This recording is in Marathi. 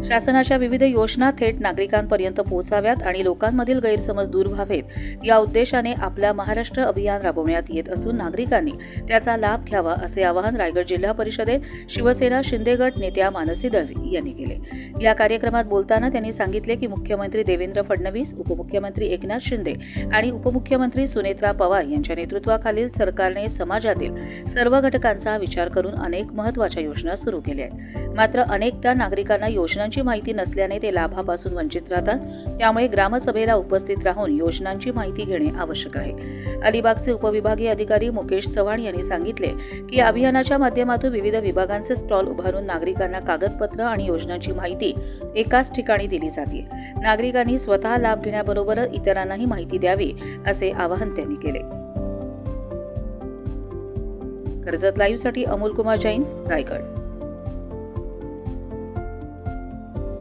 शासनाच्या विविध योजना थेट नागरिकांपर्यंत पोहोचाव्यात आणि लोकांमधील गैरसमज दूर व्हावेत या उद्देशाने आपल्या महाराष्ट्र अभियान राबवण्यात येत असून नागरिकांनी त्याचा लाभ घ्यावा असे आवाहन रायगड जिल्हा परिषदेत शिवसेना शिंदे गट नेत्या मानसी दळवी यांनी केले। या कार्यक्रमात बोलताना त्यांनी सांगितले की मुख्यमंत्री देवेंद्र फडणवीस, उपमुख्यमंत्री एकनाथ शिंदे आणि उपमुख्यमंत्री सुनेत्रा पवार यांच्या नेतृत्वाखालील सरकारने समाजातील सर्व घटकांचा विचार करून अनेक महत्त्वाच्या योजना सुरू केल्या आहेत। मात्र अनेकदा नागरिकांना योजनांची माहिती नसल्याने ते लाभापासून वंचित राहतात। त्यामुळे ग्रामसभेला उपस्थित राहून योजनांची माहिती घेणे आवश्यक आहे। अलिबागचे उपविभागीय अधिकारी मुकेश चव्हाण यांनी सांगितले की अभियानाच्या माध्यमातून विविध विभागांचे स्टॉल उभारून नागरिकांना कागदपत्र आणि योजनांची माहिती एकाच ठिकाणी दिली जाते। नागरिकांनी स्वतः लाभ घेण्याबरोबरच इतरांनाही माहिती द्यावी असे आवाहन त्यांनी केले। कर्जत लाईव्हसाठी अमोल कुमार जैन, रायगड।